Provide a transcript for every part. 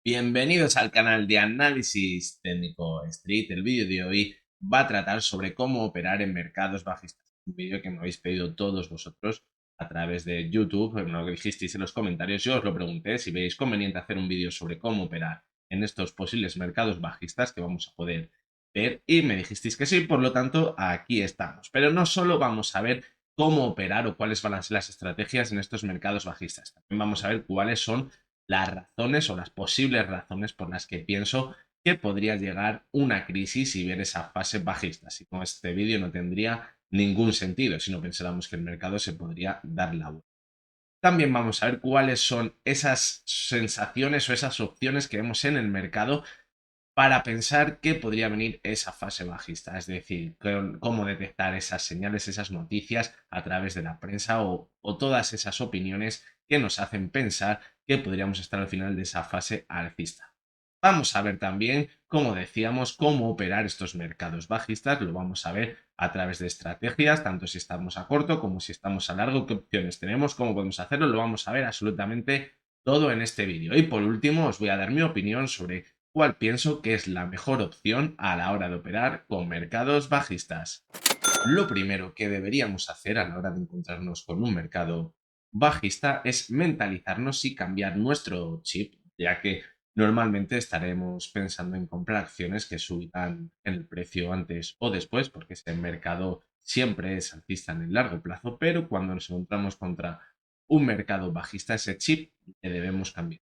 Bienvenidos al canal de Análisis Técnico Street. El vídeo de hoy va a tratar sobre cómo operar en mercados bajistas. Un vídeo que me habéis pedido todos vosotros a través de YouTube, me lo dijisteis en los comentarios. Yo os lo pregunté si veis conveniente hacer un vídeo sobre cómo operar en estos posibles mercados bajistas que vamos a poder ver y me dijisteis que sí, por lo tanto aquí estamos. Pero no solo vamos a ver cómo operar o cuáles van a ser las estrategias en estos mercados bajistas, también vamos a ver cuáles son las razones o las posibles razones por las que pienso que podría llegar una crisis y ver esa fase bajista. Así como este vídeo no tendría ningún sentido si no pensáramos que el mercado se podría dar la vuelta. También vamos a ver cuáles son esas sensaciones o esas opciones que vemos en el mercado para pensar que podría venir esa fase bajista, es decir, cómo detectar esas señales, esas noticias a través de la prensa o todas esas opiniones que nos hacen pensar que podríamos estar al final de esa fase alcista. Vamos a ver también, como decíamos, cómo operar estos mercados bajistas, lo vamos a ver a través de estrategias, tanto si estamos a corto como si estamos a largo, qué opciones tenemos, cómo podemos hacerlo, lo vamos a ver absolutamente todo en este vídeo. Y por último os voy a dar mi opinión sobre cuál pienso que es la mejor opción a la hora de operar con mercados bajistas. Lo primero que deberíamos hacer a la hora de encontrarnos con un mercado bajista es mentalizarnos y cambiar nuestro chip, ya que normalmente estaremos pensando en comprar acciones que subirán en el precio antes o después, porque ese mercado siempre es alcista en el largo plazo, pero cuando nos encontramos contra un mercado bajista, ese chip le debemos cambiar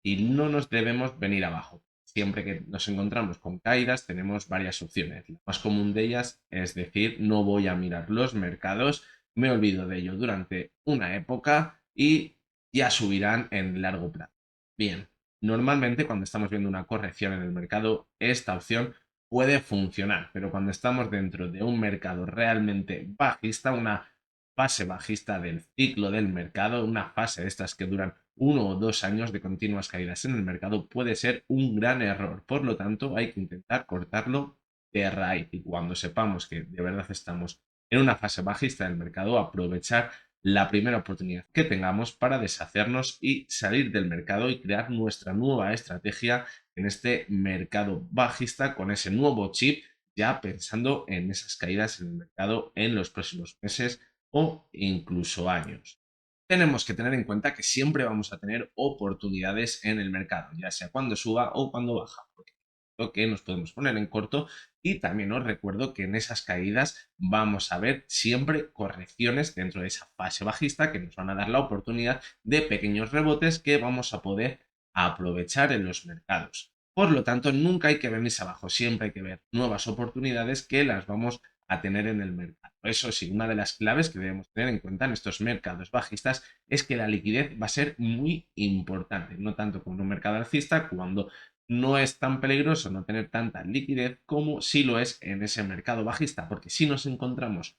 y no nos debemos venir abajo. Siempre que nos encontramos con caídas tenemos varias opciones. La más común de ellas es decir, no voy a mirar los mercados, me olvido de ello durante una época y ya subirán en largo plazo. Bien, normalmente cuando estamos viendo una corrección en el mercado, esta opción puede funcionar, pero cuando estamos dentro de un mercado realmente bajista, una fase bajista del ciclo del mercado, una fase de estas que duran 1 o 2 años de continuas caídas en el mercado, puede ser un gran error. Por lo tanto, hay que intentar cortarlo de raíz y cuando sepamos que de verdad estamos en una fase bajista del mercado, aprovechar la primera oportunidad que tengamos para deshacernos y salir del mercado y crear nuestra nueva estrategia en este mercado bajista con ese nuevo chip, ya pensando en esas caídas en el mercado en los próximos meses o incluso años. Tenemos que tener en cuenta que siempre vamos a tener oportunidades en el mercado, ya sea cuando suba o cuando baja, porque lo que nos podemos poner en corto y también os recuerdo que en esas caídas vamos a ver siempre correcciones dentro de esa fase bajista que nos van a dar la oportunidad de pequeños rebotes que vamos a poder aprovechar en los mercados. Por lo tanto, nunca hay que venirse abajo, siempre hay que ver nuevas oportunidades que las vamos a tener en el mercado. Eso sí, una de las claves que debemos tener en cuenta en estos mercados bajistas es que la liquidez va a ser muy importante, no tanto como en un mercado alcista, cuando no es tan peligroso no tener tanta liquidez como si lo es en ese mercado bajista, porque si nos encontramos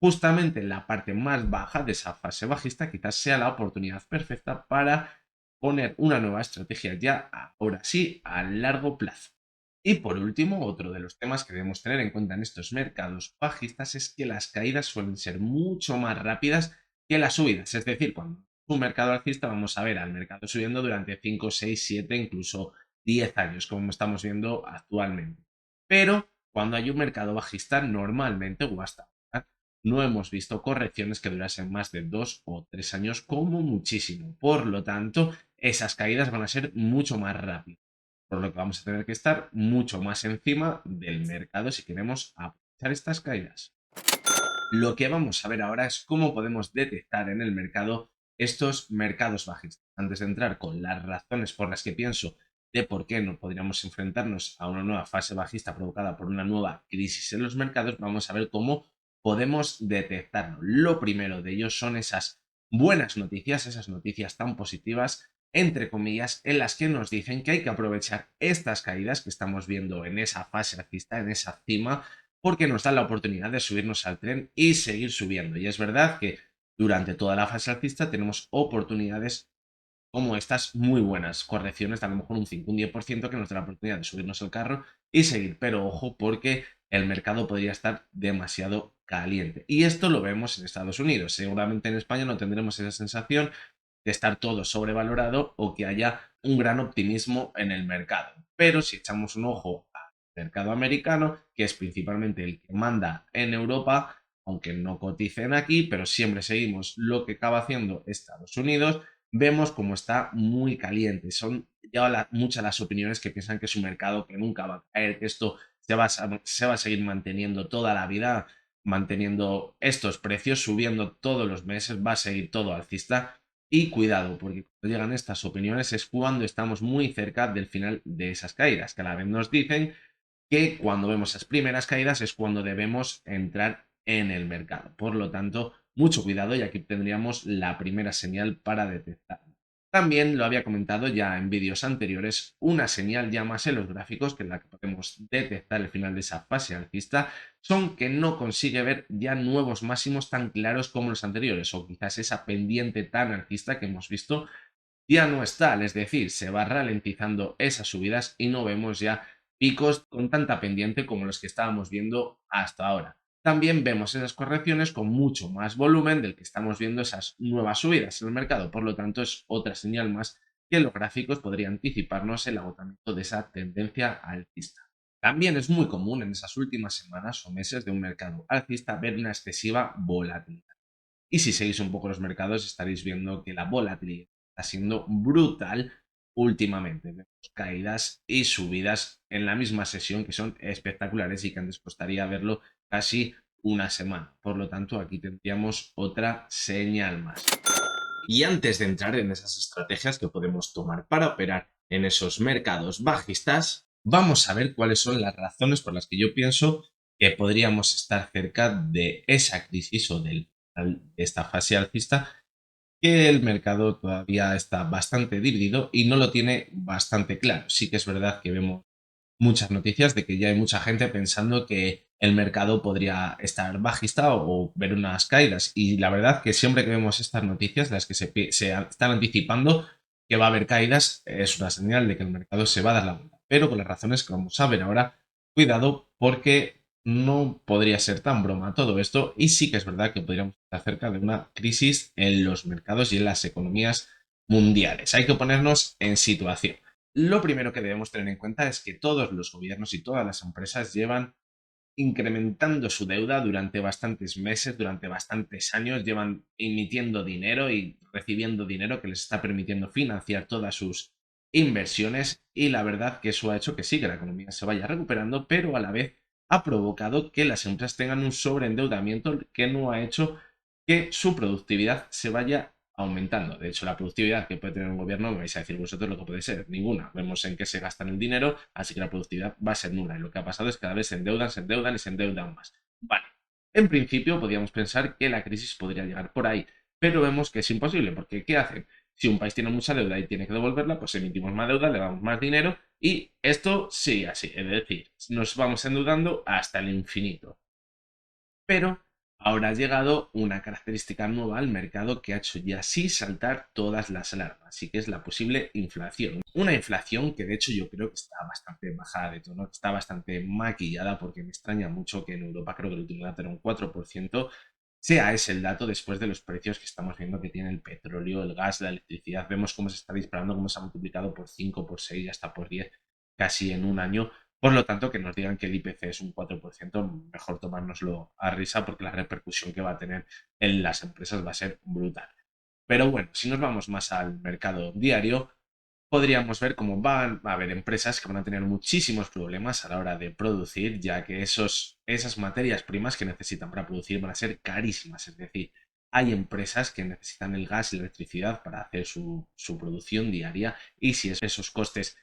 justamente en la parte más baja de esa fase bajista, quizás sea la oportunidad perfecta para poner una nueva estrategia ya, ahora sí, a largo plazo. Y por último, otro de los temas que debemos tener en cuenta en estos mercados bajistas es que las caídas suelen ser mucho más rápidas que las subidas. Es decir, cuando un mercado alcista vamos a ver al mercado subiendo durante 5, 6, 7, incluso 10 años, como estamos viendo actualmente. Pero cuando hay un mercado bajista, normalmente, o hasta ahora, no hemos visto correcciones que durasen más de 2 o 3 años como muchísimo. Por lo tanto, esas caídas van a ser mucho más rápidas, por lo que vamos a tener que estar mucho más encima del mercado si queremos aprovechar estas caídas. Lo que vamos a ver ahora es cómo podemos detectar en el mercado estos mercados bajistas. Antes de entrar con las razones por las que pienso de por qué no podríamos enfrentarnos a una nueva fase bajista provocada por una nueva crisis en los mercados, vamos a ver cómo podemos detectarlo. Lo primero de ellos son esas buenas noticias, esas noticias tan positivas, entre comillas, en las que nos dicen que hay que aprovechar estas caídas que estamos viendo en esa fase alcista, en esa cima, porque nos da la oportunidad de subirnos al tren y seguir subiendo. Y es verdad que durante toda la fase alcista tenemos oportunidades como estas muy buenas, correcciones de a lo mejor un 5, un 10% que nos da la oportunidad de subirnos al carro y seguir. Pero ojo porque el mercado podría estar demasiado caliente. Y esto lo vemos en Estados Unidos. Seguramente en España no tendremos esa sensación, de estar todo sobrevalorado o que haya un gran optimismo en el mercado. Pero si echamos un ojo al mercado americano, que es principalmente el que manda en Europa, aunque no coticen aquí, pero siempre seguimos lo que acaba haciendo Estados Unidos, vemos como está muy caliente. Son ya muchas las opiniones que piensan que es un mercado que nunca va a caer, que esto se va a seguir manteniendo toda la vida, manteniendo estos precios, subiendo todos los meses, va a seguir todo alcista. Y cuidado, porque cuando llegan estas opiniones es cuando estamos muy cerca del final de esas caídas, que a la vez nos dicen que cuando vemos esas primeras caídas es cuando debemos entrar en el mercado. Por lo tanto, mucho cuidado y aquí tendríamos la primera señal para detectar. También lo había comentado ya en vídeos anteriores, una señal ya más en los gráficos, que es la que podemos detectar el final de esa fase alcista, son que no consigue ver ya nuevos máximos tan claros como los anteriores, o quizás esa pendiente tan alcista que hemos visto ya no está, es decir, se va ralentizando esas subidas y no vemos ya picos con tanta pendiente como los que estábamos viendo hasta ahora. También vemos esas correcciones con mucho más volumen del que estamos viendo esas nuevas subidas en el mercado. Por lo tanto, es otra señal más que los gráficos podrían anticiparnos el agotamiento de esa tendencia alcista. También es muy común en esas últimas semanas o meses de un mercado alcista ver una excesiva volatilidad. Y si seguís un poco los mercados, estaréis viendo que la volatilidad está siendo brutal últimamente. Vemos caídas y subidas en la misma sesión que son espectaculares y que antes costaría verlo casi una semana. Por lo tanto, aquí tendríamos otra señal más. Y antes de entrar en esas estrategias que podemos tomar para operar en esos mercados bajistas, vamos a ver cuáles son las razones por las que yo pienso que podríamos estar cerca de esa crisis o de esta fase alcista, que el mercado todavía está bastante dividido y no lo tiene bastante claro. Sí que es verdad que vemos muchas noticias de que ya hay mucha gente pensando que el mercado podría estar bajista o ver unas caídas. Y la verdad que siempre que vemos estas noticias, las que se están anticipando que va a haber caídas, es una señal de que el mercado se va a dar la vuelta. Pero con las razones que vamos a ver ahora, cuidado porque no podría ser tan broma todo esto y sí que es verdad que podríamos estar cerca de una crisis en los mercados y en las economías mundiales. Hay que ponernos en situación. Lo primero que debemos tener en cuenta es que todos los gobiernos y todas las empresas llevan incrementando su deuda durante bastantes meses, durante bastantes años, llevan emitiendo dinero y recibiendo dinero que les está permitiendo financiar todas sus inversiones y la verdad que eso ha hecho que sí, que la economía se vaya recuperando, pero a la vez ha provocado que las empresas tengan un sobreendeudamiento que no ha hecho que su productividad se vaya aumentando. De hecho, la productividad que puede tener un gobierno, me vais a decir vosotros lo que puede ser, ninguna. Vemos en qué se gastan el dinero, así que la productividad va a ser nula. Y lo que ha pasado es que cada vez se endeudan y se endeudan más. Vale. En principio, podríamos pensar que la crisis podría llegar por ahí, pero vemos que es imposible, porque ¿qué hacen? Si un país tiene mucha deuda y tiene que devolverla, pues emitimos más deuda, le damos más dinero y esto sigue así. Es decir, nos vamos endeudando hasta el infinito. Pero ahora ha llegado una característica nueva al mercado que ha hecho ya sí saltar todas las alarmas, y que es la posible inflación. Una inflación que de hecho yo creo que está bastante bajada de tono, que está bastante maquillada, porque me extraña mucho que en Europa creo que el último dato era un 4%, sea ese el dato después de los precios que estamos viendo que tiene el petróleo, el gas, la electricidad. Vemos cómo se está disparando, cómo se ha multiplicado por 5, por 6 y hasta por 10 casi en un año. Por lo tanto, que nos digan que el IPC es un 4%, mejor tomárnoslo a risa porque la repercusión que va a tener en las empresas va a ser brutal. Pero bueno, si nos vamos más al mercado diario, podríamos ver cómo van a haber empresas que van a tener muchísimos problemas a la hora de producir, ya que esas materias primas que necesitan para producir van a ser carísimas. Es decir, hay empresas que necesitan el gas y la electricidad para hacer su producción diaria y si esos costes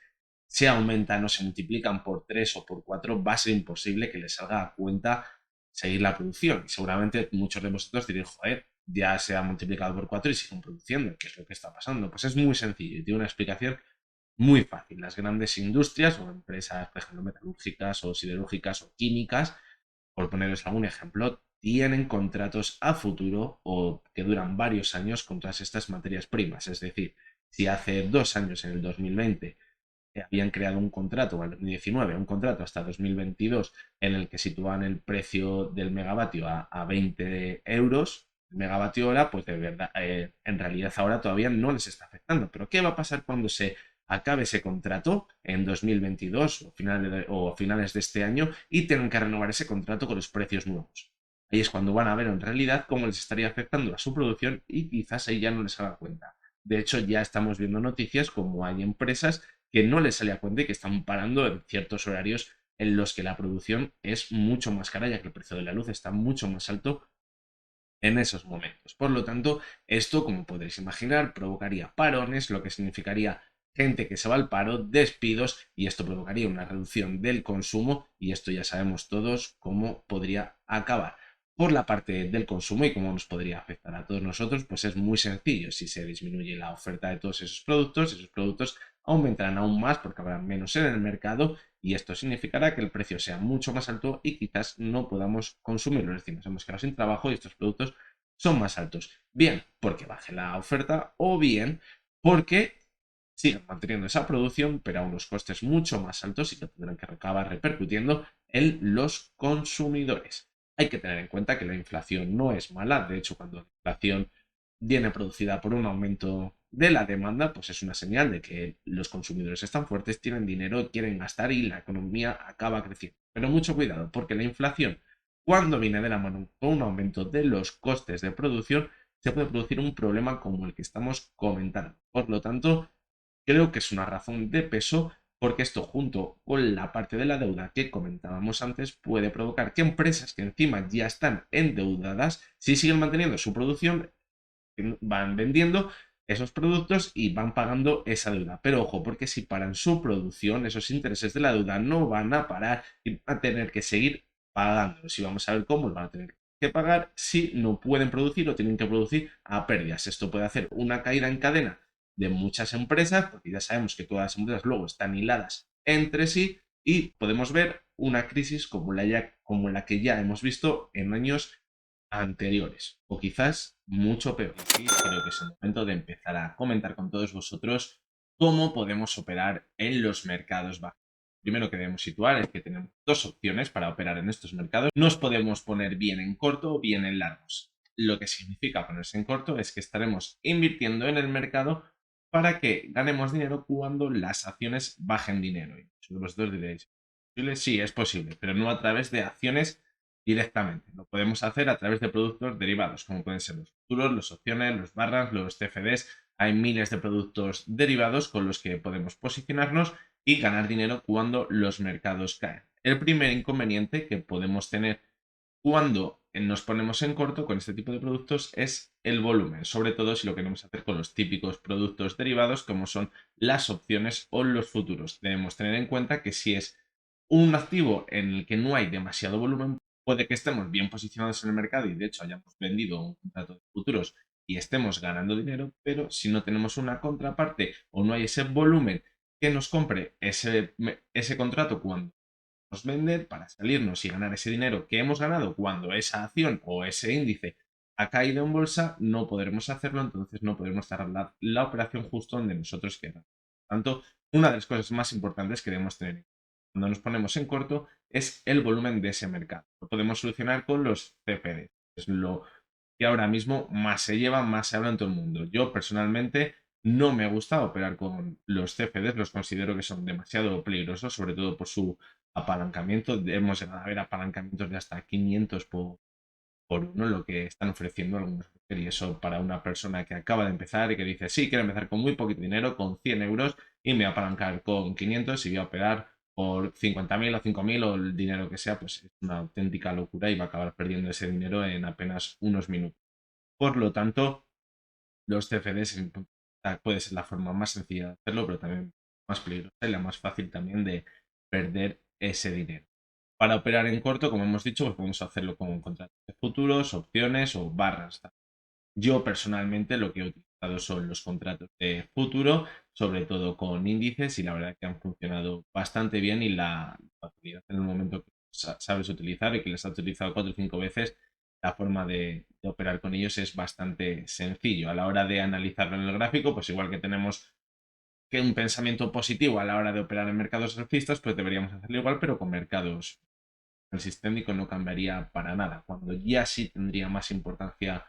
se aumentan o se multiplican por 3 o por 4 va a ser imposible que les salga a cuenta seguir la producción. Y seguramente muchos de vosotros diréis, joder, ya se ha multiplicado por 4 y siguen produciendo. ¿Qué es lo que está pasando? Pues es muy sencillo y tiene una explicación muy fácil. Las grandes industrias o empresas, por ejemplo, metalúrgicas o siderúrgicas o químicas, por poneros algún ejemplo, tienen contratos a futuro o que duran varios años con todas estas materias primas. Es decir, si hace 2 años, en el 2020, habían creado un contrato, o en el 2019, un contrato hasta 2022 en el que situaban el precio del megavatio a 20 euros, megavatio hora, pues de verdad, en realidad ahora todavía no les está afectando. Pero ¿qué va a pasar cuando se acabe ese contrato en 2022 o finales de este año y tengan que renovar ese contrato con los precios nuevos? Ahí es cuando van a ver en realidad cómo les estaría afectando a su producción y quizás ahí ya no les haga cuenta. De hecho, ya estamos viendo noticias como hay empresas que no les sale a cuenta y que están parando en ciertos horarios en los que la producción es mucho más cara, ya que el precio de la luz está mucho más alto en esos momentos. Por lo tanto, esto, como podréis imaginar, provocaría parones, lo que significaría gente que se va al paro, despidos, y esto provocaría una reducción del consumo, y esto ya sabemos todos cómo podría acabar. Por la parte del consumo y cómo nos podría afectar a todos nosotros, pues es muy sencillo. Si se disminuye la oferta de todos esos productos aumentarán aún más porque habrá menos en el mercado y esto significará que el precio sea mucho más alto y quizás no podamos consumirlo. Es decir, nos hemos quedado sin trabajo y estos productos son más altos. Bien porque baje la oferta o bien porque sigan manteniendo esa producción, pero a unos costes mucho más altos y que tendrán que acabar repercutiendo en los consumidores. Hay que tener en cuenta que la inflación no es mala, de hecho, cuando la inflación viene producida por un aumento de la demanda, pues es una señal de que los consumidores están fuertes, tienen dinero, quieren gastar y la economía acaba creciendo. Pero mucho cuidado, porque la inflación, cuando viene de la mano con un aumento de los costes de producción, se puede producir un problema como el que estamos comentando. Por lo tanto, creo que es una razón de peso porque esto junto con la parte de la deuda que comentábamos antes puede provocar que empresas que encima ya están endeudadas, si siguen manteniendo su producción, van vendiendo esos productos y van pagando esa deuda. Pero ojo, porque si paran su producción, esos intereses de la deuda no van a parar y van a tener que seguir pagando. Si vamos a ver cómo lo van a tener que pagar si no pueden producir o tienen que producir a pérdidas. Esto puede hacer una caída en cadena de muchas empresas, porque ya sabemos que todas las empresas luego están hiladas entre sí y podemos ver una crisis como la que ya hemos visto en años anteriores, o quizás mucho peor. Y sí, creo que es el momento de empezar a comentar con todos vosotros cómo podemos operar en los mercados bajos. Primero que debemos situar es que tenemos dos opciones para operar en estos mercados. Nos podemos poner bien en corto o bien en largos. Lo que significa ponerse en corto es que estaremos invirtiendo en el mercado para que ganemos dinero cuando las acciones bajen dinero. Y muchos de vosotros diréis, sí, es posible, pero no a través de acciones directamente. Lo podemos hacer a través de productos derivados, como pueden ser los futuros, las opciones, los barras, los CFDs. Hay miles de productos derivados con los que podemos posicionarnos y ganar dinero cuando los mercados caen. El primer inconveniente que podemos tener cuando nos ponemos en corto con este tipo de productos es el volumen, sobre todo si lo queremos hacer con los típicos productos derivados como son las opciones o los futuros. Debemos tener en cuenta que si es un activo en el que no hay demasiado volumen, puede que estemos bien posicionados en el mercado y de hecho hayamos vendido un contrato de futuros y estemos ganando dinero, pero si no tenemos una contraparte o no hay ese volumen que nos compre ese contrato cuando nos vender para salirnos y ganar ese dinero que hemos ganado cuando esa acción o ese índice ha caído en bolsa, no podremos hacerlo, entonces no podremos cerrar la operación justo donde nosotros queramos. Por tanto, una de las cosas más importantes que debemos tener cuando nos ponemos en corto es el volumen de ese mercado. Lo podemos solucionar con los CFDs. Es lo que ahora mismo más se lleva, más se habla en todo el mundo. Yo personalmente no me gusta operar con los CFDs, los considero que son demasiado peligrosos, sobre todo por su apalancamiento. Hemos llegado a ver apalancamientos de hasta 500 por uno, lo que están ofreciendo algunos. Y eso para una persona que acaba de empezar y que dice, sí, quiero empezar con muy poquito dinero, con 100 euros, y me voy a apalancar con 500 y voy a operar por 50.000 o 5.000 o el dinero que sea, pues es una auténtica locura y va a acabar perdiendo ese dinero en apenas unos minutos. Por lo tanto, los CFDs puede ser la forma más sencilla de hacerlo, pero también más peligrosa y la más fácil también de perder ese dinero. Para operar en corto, como hemos dicho, pues podemos hacerlo con contratos de futuros, opciones o barras. Yo personalmente lo que he utilizado son los contratos de futuro, sobre todo con índices, y la verdad que han funcionado bastante bien y la facilidad en el momento que sabes utilizar y que les has utilizado 4 o 5 veces, la forma de operar con ellos es bastante sencillo. A la hora de analizarlo en el gráfico, pues igual que tenemos que un pensamiento positivo a la hora de operar en mercados alcistas, pues deberíamos hacerlo igual, pero con mercados. El sistémico no cambiaría para nada, cuando ya sí tendría más importancia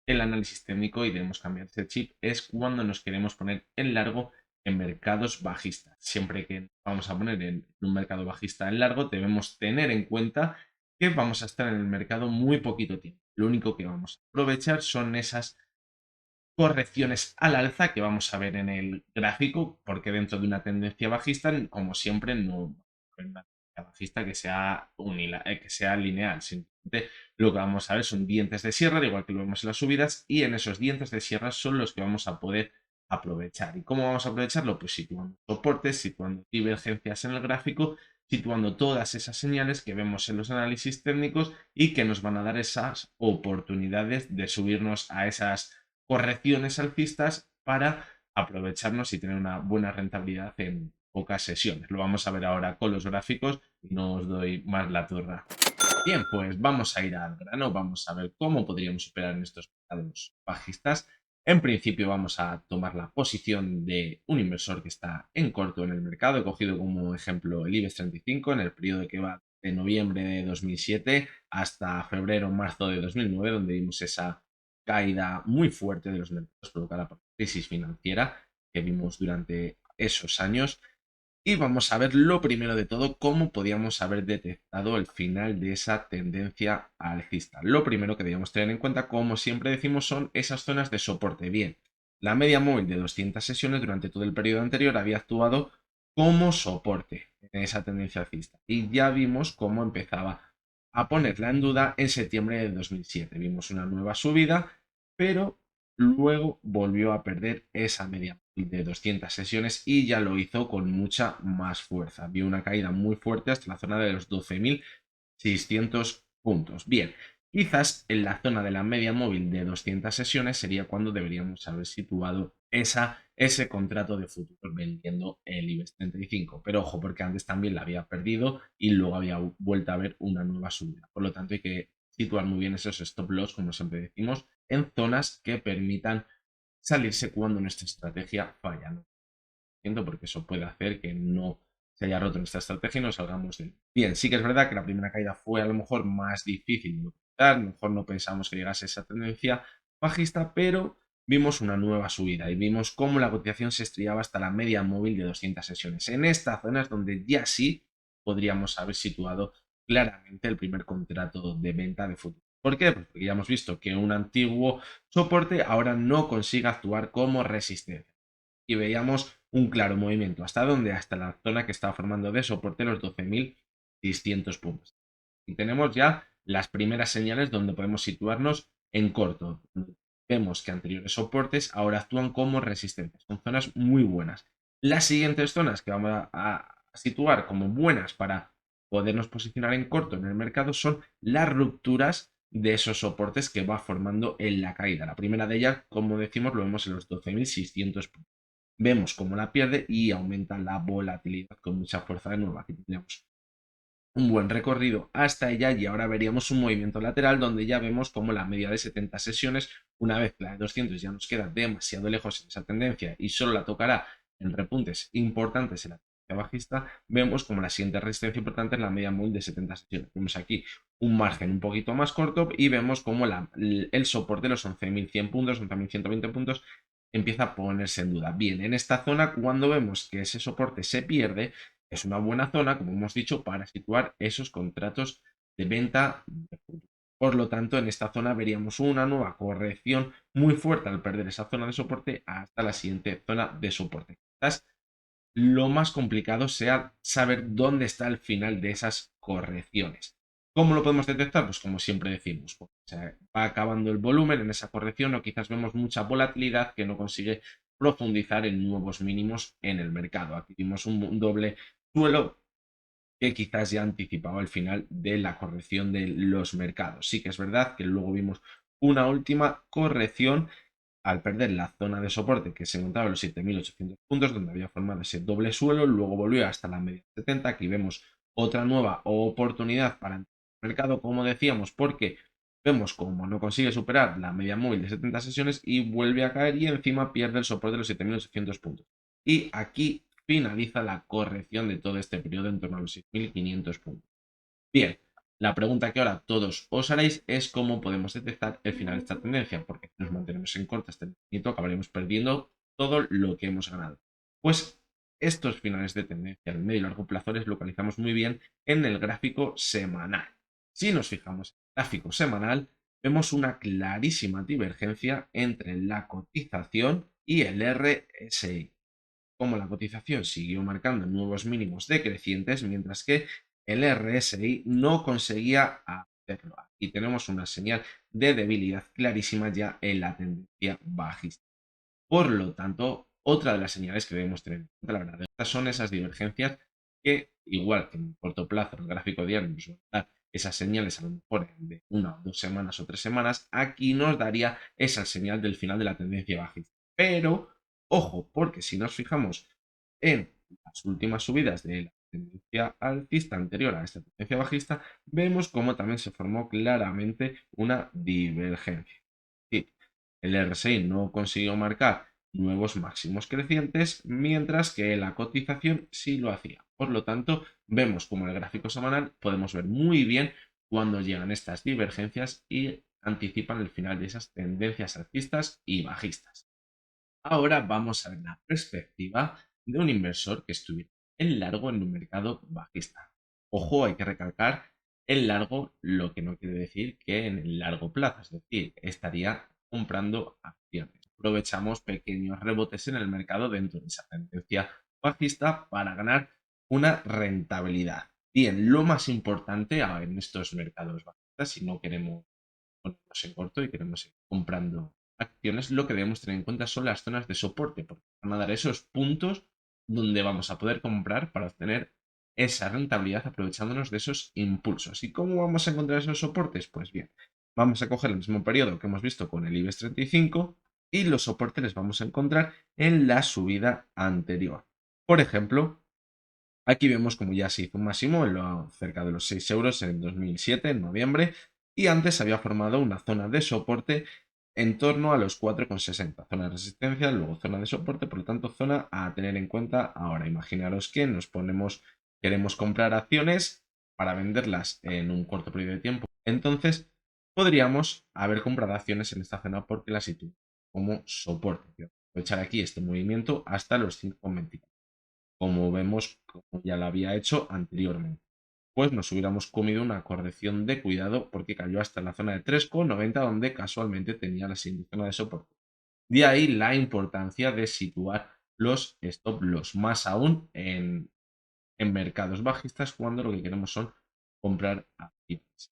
el análisis técnico y debemos cambiar ese chip es cuando nos queremos poner en largo en mercados bajistas. Siempre que vamos a poner en un mercado bajista en largo, debemos tener en cuenta que vamos a estar en el mercado muy poquito tiempo. Lo único que vamos a aprovechar son esas correcciones al alza que vamos a ver en el gráfico, porque dentro de una tendencia bajista, como siempre, no hay una tendencia bajista que sea lineal. Simplemente lo que vamos a ver son dientes de sierra, igual que lo vemos en las subidas, y en esos dientes de sierra son los que vamos a poder aprovechar. ¿Y cómo vamos a aprovecharlo? Pues situando soportes, situando divergencias en el gráfico, situando todas esas señales que vemos en los análisis técnicos y que nos van a dar esas oportunidades de subirnos a esas correcciones alcistas para aprovecharnos y tener una buena rentabilidad en pocas sesiones. Lo vamos a ver ahora con los gráficos y no os doy más la turra. Bien, pues vamos a ir al grano, vamos a ver cómo podríamos superar en estos mercados bajistas. En principio vamos a tomar la posición de un inversor que está en corto en el mercado. He cogido como ejemplo el IBEX 35 en el periodo que va de noviembre de 2007 hasta febrero-marzo de 2009, donde vimos esa caída muy fuerte de los mercados provocada por la crisis financiera que vimos durante esos años. Y vamos a ver lo primero de todo, cómo podíamos haber detectado el final de esa tendencia alcista. Lo primero que debíamos tener en cuenta, como siempre decimos, son esas zonas de soporte. Bien, la media móvil de 200 sesiones durante todo el periodo anterior había actuado como soporte en esa tendencia alcista. Y ya vimos cómo empezaba a ponerla en duda en septiembre de 2007. Vimos una nueva subida, pero luego volvió a perder esa media de 200 sesiones y ya lo hizo con mucha más fuerza. Vio una caída muy fuerte hasta la zona de los 12.600 puntos. Bien, quizás en la zona de la media móvil de 200 sesiones sería cuando deberíamos haber situado ese contrato de futuros vendiendo el IBEX 35. Pero ojo, porque antes también la había perdido y luego había vuelto a ver una nueva subida. Por lo tanto, hay que situar muy bien esos stop loss, como siempre decimos, en zonas que permitan salirse cuando nuestra estrategia falla. ¿No? Porque eso puede hacer que no se haya roto nuestra estrategia y no salgamos de él. Bien, sí que es verdad que la primera caída fue a lo mejor más difícil de localizar, a lo mejor no pensamos que llegase esa tendencia bajista, pero vimos una nueva subida y vimos cómo la cotización se estrellaba hasta la media móvil de 200 sesiones. En esta zona es donde ya sí podríamos haber situado claramente el primer contrato de venta de futuro. ¿Por qué? Pues porque ya hemos visto que un antiguo soporte ahora no consigue actuar como resistencia. Y veíamos un claro movimiento. ¿Hasta dónde? Hasta la zona que estaba formando de soporte los 12.600 puntos. Y tenemos ya las primeras señales donde podemos situarnos en corto. Vemos que anteriores soportes ahora actúan como resistentes. Son zonas muy buenas. Las siguientes zonas que vamos a situar como buenas para podernos posicionar en corto en el mercado son las rupturas de esos soportes que va formando en la caída. La primera de ellas, como decimos, lo vemos en los 12.600 puntos. Vemos cómo la pierde y aumenta la volatilidad con mucha fuerza de nuevo. Aquí tenemos un buen recorrido hasta ella y ahora veríamos un movimiento lateral donde ya vemos como la media de 70 sesiones, una vez que la de 200 ya nos queda demasiado lejos en esa tendencia y solo la tocará en repuntes importantes en la tendencia bajista, vemos como la siguiente resistencia importante es la media móvil de 70 sesiones. Vemos aquí un margen un poquito más corto y vemos como el soporte de los 11.100 puntos, 11.120 puntos empieza a ponerse en duda. Bien, en esta zona cuando vemos que ese soporte se pierde, es una buena zona, como hemos dicho, para situar esos contratos de venta de futuro. Por lo tanto, en esta zona veríamos una nueva corrección muy fuerte al perder esa zona de soporte hasta la siguiente zona de soporte. Quizás lo más complicado sea saber dónde está el final de esas correcciones. ¿Cómo lo podemos detectar? Pues como siempre decimos, pues, va acabando el volumen en esa corrección o quizás vemos mucha volatilidad que no consigue profundizar en nuevos mínimos en el mercado. Aquí vimos un doble suelo que quizás ya anticipaba el final de la corrección de los mercados. Sí que es verdad que luego vimos una última corrección al perder la zona de soporte que se encontraba en los 7.800 puntos, donde había formado ese doble suelo, luego volvió hasta la media 70. Aquí vemos otra nueva oportunidad para el mercado, como decíamos, porque vemos como no consigue superar la media móvil de 70 sesiones y vuelve a caer y encima pierde el soporte de los 7.800 puntos. Y aquí finaliza la corrección de todo este periodo en torno a los 6.500 puntos. Bien, La pregunta que ahora todos os haréis es cómo podemos detectar el final de esta tendencia, porque si nos mantenemos en corto este infinito acabaremos perdiendo todo lo que hemos ganado. Pues estos finales de tendencia en medio y largo plazo les localizamos muy bien en el gráfico semanal. Si nos fijamos en el gráfico semanal, vemos una clarísima divergencia entre la cotización y el RSI. Como la cotización siguió marcando nuevos mínimos decrecientes, mientras que el RSI no conseguía hacerlo. Aquí tenemos una señal de debilidad clarísima ya en la tendencia bajista. Por lo tanto, otra de las señales que debemos tener en cuenta, la verdad, estas son esas divergencias que, igual que en corto plazo, el gráfico diario nos va a dar esas señales a lo mejor de 1 o 2 semanas o 3 semanas, aquí nos daría esa señal del final de la tendencia bajista. Pero, ojo, porque si nos fijamos en las últimas subidas de la tendencia alcista anterior a esta tendencia bajista, vemos cómo también se formó claramente una divergencia. Sí, el RSI no consiguió marcar nuevos máximos crecientes, mientras que la cotización sí lo hacía. Por lo tanto, vemos como en el gráfico semanal podemos ver muy bien cuando llegan estas divergencias y anticipan el final de esas tendencias alcistas y bajistas. Ahora vamos a ver la perspectiva de un inversor que estuviera en largo en un mercado bajista. Ojo, hay que recalcar en largo, lo que no quiere decir que en el largo plazo, es decir, estaría comprando acciones. Aprovechamos pequeños rebotes en el mercado dentro de esa tendencia bajista para ganar una rentabilidad. Bien, lo más importante en estos mercados bajistas, si no queremos ponernos en corto y queremos ir comprando acciones, lo que debemos tener en cuenta son las zonas de soporte, porque van a dar esos puntos donde vamos a poder comprar para obtener esa rentabilidad aprovechándonos de esos impulsos. ¿Y cómo vamos a encontrar esos soportes? Pues bien, vamos a coger el mismo periodo que hemos visto con el IBEX 35 y los soportes les vamos a encontrar en la subida anterior. Por ejemplo, aquí vemos como ya se hizo un máximo cerca de los 6 euros en 2007, en noviembre, y antes había formado una zona de soporte en torno a los 4,60. Zona de resistencia, luego zona de soporte, por lo tanto zona a tener en cuenta ahora. Imaginaros que queremos comprar acciones para venderlas en un corto periodo de tiempo. Entonces podríamos haber comprado acciones en esta zona porque la sitúo como soporte. Aprovechar aquí este movimiento hasta los 5,24, como vemos, como ya lo había hecho anteriormente. Pues nos hubiéramos comido una corrección de cuidado porque cayó hasta la zona de 3,90 donde casualmente tenía la siguiente zona de soporte. De ahí la importancia de situar los stop loss, más aún en mercados bajistas cuando lo que queremos son comprar acciones.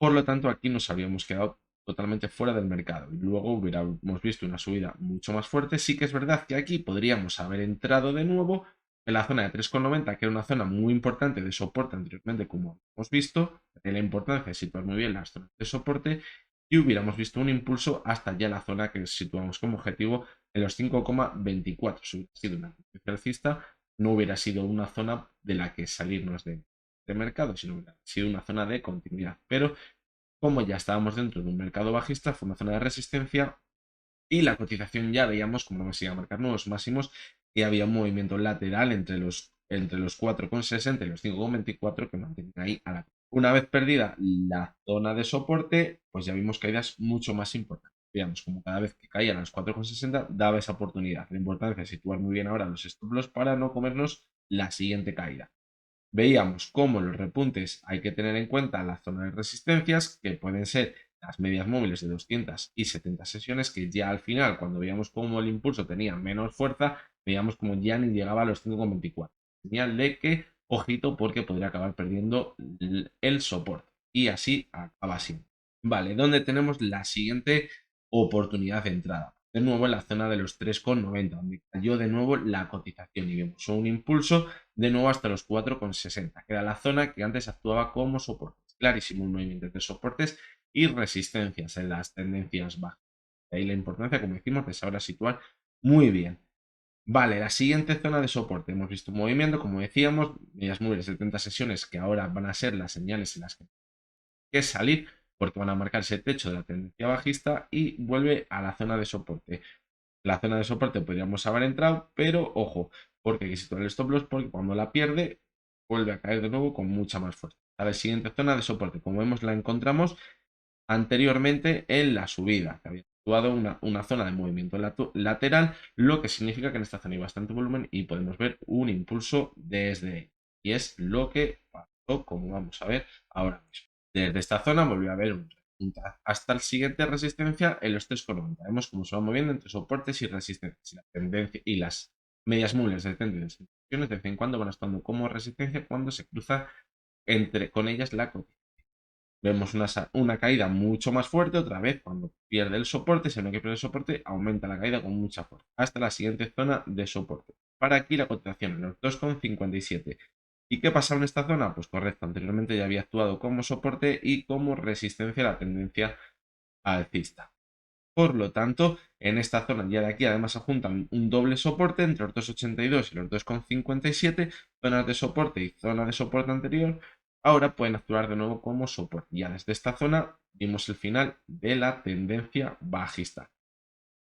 Por lo tanto, aquí nos habríamos quedado totalmente fuera del mercado y luego hubiéramos visto una subida mucho más fuerte. Sí que es verdad que aquí podríamos haber entrado de nuevo en la zona de 3,90, que era una zona muy importante de soporte anteriormente, como hemos visto, de la importancia de situar muy bien las zonas de soporte, y hubiéramos visto un impulso hasta ya la zona que situamos como objetivo en los 5,24. Si hubiera sido una tendencia alcista, no hubiera sido una zona de la que salirnos de mercado, sino hubiera sido una zona de continuidad. Pero como ya estábamos dentro de un mercado bajista, fue una zona de resistencia y la cotización ya veíamos como no se iba a marcar nuevos máximos y había un movimiento lateral entre los 4,60 y los 5,24 que mantenían ahí a la. Una vez perdida la zona de soporte, pues ya vimos caídas mucho más importantes. Veíamos como cada vez que caían a los 4,60 daba esa oportunidad. La importancia es situar muy bien ahora los stop loss para no comernos la siguiente caída. Veíamos cómo los repuntes hay que tener en cuenta la zona de resistencias, que pueden ser las medias móviles de 200 y 70 sesiones, que ya al final, cuando veíamos cómo el impulso tenía menos fuerza, veíamos como ya ni llegaba a los 5,24. Señal de que, ojito, porque podría acabar perdiendo el soporte. Y así acaba siendo. Vale, ¿dónde tenemos la siguiente oportunidad de entrada? De nuevo en la zona de los 3,90, donde cayó de nuevo la cotización y vemos un impulso de nuevo hasta los 4,60, que era la zona que antes actuaba como soporte. Clarísimo un movimiento de soportes y resistencias en las tendencias bajas. De ahí la importancia, como decimos, de saber situar muy bien. Vale, la siguiente zona de soporte. Hemos visto un movimiento, como decíamos, medias móviles de 70 sesiones que ahora van a ser las señales en las que salir porque van a marcar ese techo de la tendencia bajista y vuelve a la zona de soporte. La zona de soporte podríamos haber entrado, pero ojo, porque hay que situar el stop loss porque cuando la pierde vuelve a caer de nuevo con mucha más fuerza. a la siguiente zona de soporte. Como vemos, la encontramos anteriormente en la subida, que había actuado una zona de movimiento lateral, lo que significa que en esta zona hay bastante volumen y podemos ver un impulso desde ahí. Y es lo que pasó, como vamos a ver ahora mismo. Desde esta zona volvió a haber un repunte hasta el siguiente resistencia en los 3,90. Vemos cómo se va moviendo entre soportes y resistencias. Y la tendencia y las medias móviles de tendencia de vez en cuando van estando como resistencia cuando se cruza con ellas la cotización. Vemos una caída mucho más fuerte otra vez cuando pierde el soporte, si no que pierde el soporte, aumenta la caída con mucha fuerza, hasta la siguiente zona de soporte. Para aquí la cotización en los 2,57. ¿Y qué pasa en esta zona? Pues correcto, anteriormente ya había actuado como soporte y como resistencia a la tendencia alcista. Por lo tanto, en esta zona ya de aquí además se juntan un doble soporte entre los 2,82 y los 2,57, zonas de soporte y zona de soporte anterior. Ahora pueden actuar de nuevo como soporte. Ya desde esta zona vimos el final de la tendencia bajista.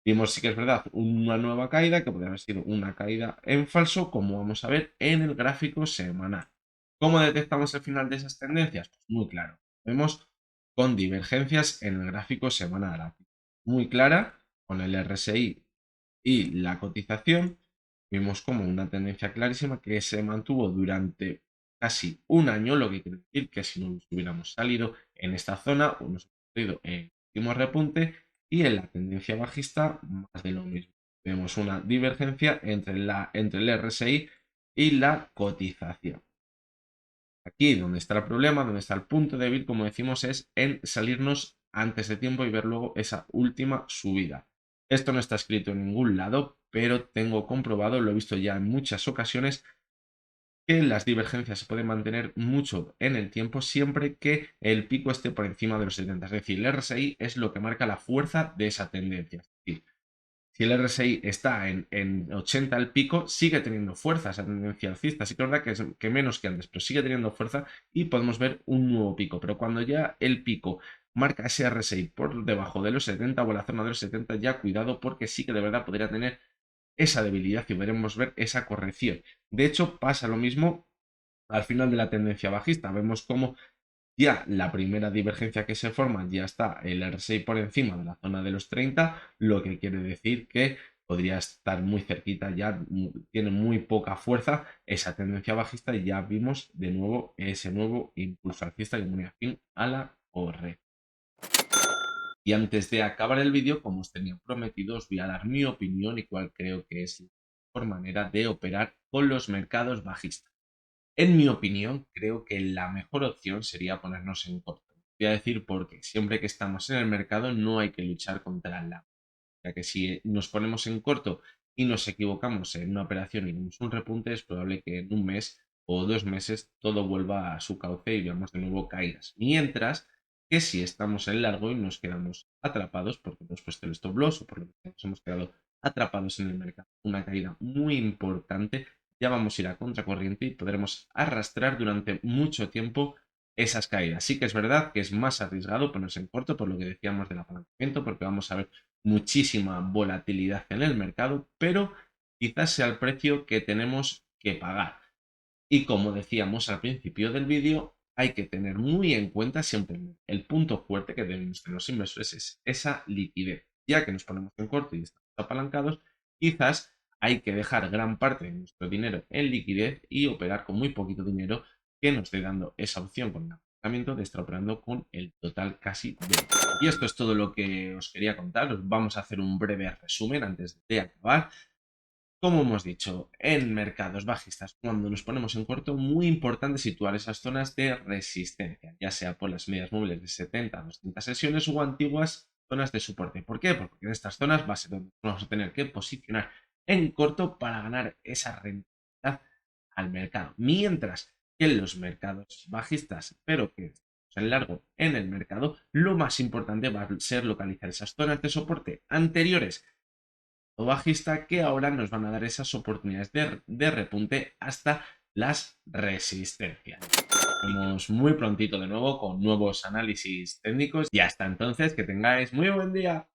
Vimos, sí que es verdad, una nueva caída que podría haber sido una caída en falso, como vamos a ver en el gráfico semanal. ¿Cómo detectamos el final de esas tendencias? Pues muy claro. Vemos con divergencias en el gráfico semanal. Muy clara con el RSI y la cotización. Vimos como una tendencia clarísima que se mantuvo durante casi un año, lo que quiere decir que si no nos hubiéramos salido en esta zona o nos hubiéramos salido en el último repunte, y en la tendencia bajista más de lo mismo. Vemos una divergencia entre el RSI y la cotización. Aquí donde está el problema, donde está el punto débil, como decimos, es en salirnos antes de tiempo y ver luego esa última subida. Esto no está escrito en ningún lado, pero tengo comprobado, lo he visto ya en muchas ocasiones, que las divergencias se pueden mantener mucho en el tiempo siempre que el pico esté por encima de los 70. Es decir, el RSI es lo que marca la fuerza de esa tendencia. Es decir, si el RSI está en 80 al pico, sigue teniendo fuerza esa tendencia alcista. Sí que es verdad que menos que antes, pero sigue teniendo fuerza y podemos ver un nuevo pico. Pero cuando ya el pico marca ese RSI por debajo de los 70 o en la zona de los 70, ya cuidado porque sí que de verdad podría tener esa debilidad y veremos ver esa corrección. De hecho, pasa lo mismo al final de la tendencia bajista. Vemos cómo ya la primera divergencia que se forma ya está el RSI por encima de la zona de los 30, lo que quiere decir que podría estar muy cerquita, ya tiene muy poca fuerza esa tendencia bajista y ya vimos de nuevo ese nuevo impulso alcista que ponía fin a la correcta. Y antes de acabar el vídeo, como os tenía prometido, os voy a dar mi opinión y cuál creo que es la mejor manera de operar con los mercados bajistas. En mi opinión, creo que la mejor opción sería ponernos en corto. Voy a decir porque siempre que estamos en el mercado no hay que luchar contra la, ya que si nos ponemos en corto y nos equivocamos en una operación y vemos un repunte, es probable que en un mes o 2 meses todo vuelva a su cauce y veamos de nuevo caídas. Mientras que si estamos en largo y nos quedamos atrapados porque hemos puesto el stop loss o por lo que nos hemos quedado atrapados en el mercado, una caída muy importante, ya vamos a ir a contracorriente y podremos arrastrar durante mucho tiempo esas caídas. Sí que es verdad que es más arriesgado ponerse en corto por lo que decíamos del apalancamiento, porque vamos a ver muchísima volatilidad en el mercado, pero quizás sea el precio que tenemos que pagar. Y como decíamos al principio del vídeo, hay que tener muy en cuenta siempre el punto fuerte que debemos tener los inversores es esa liquidez. Ya que nos ponemos en corto y estamos apalancados, quizás hay que dejar gran parte de nuestro dinero en liquidez y operar con muy poquito dinero que nos esté dando esa opción con el apalancamiento de estar operando con el total casi de. Y esto es todo lo que os quería contar. Os vamos a hacer un breve resumen antes de acabar. Como hemos dicho, en mercados bajistas, cuando nos ponemos en corto, muy importante situar esas zonas de resistencia, ya sea por las medias móviles de 70 a 200 sesiones o antiguas zonas de soporte. ¿Por qué? Porque en estas zonas va a ser donde vamos a tener que posicionar en corto para ganar esa rentabilidad al mercado. Mientras que en los mercados bajistas, pero que en largo en el mercado, lo más importante va a ser localizar esas zonas de soporte anteriores o bajista que ahora nos van a dar esas oportunidades de repunte hasta las resistencias. Nos vemos muy prontito de nuevo con nuevos análisis técnicos y hasta entonces que tengáis muy buen día.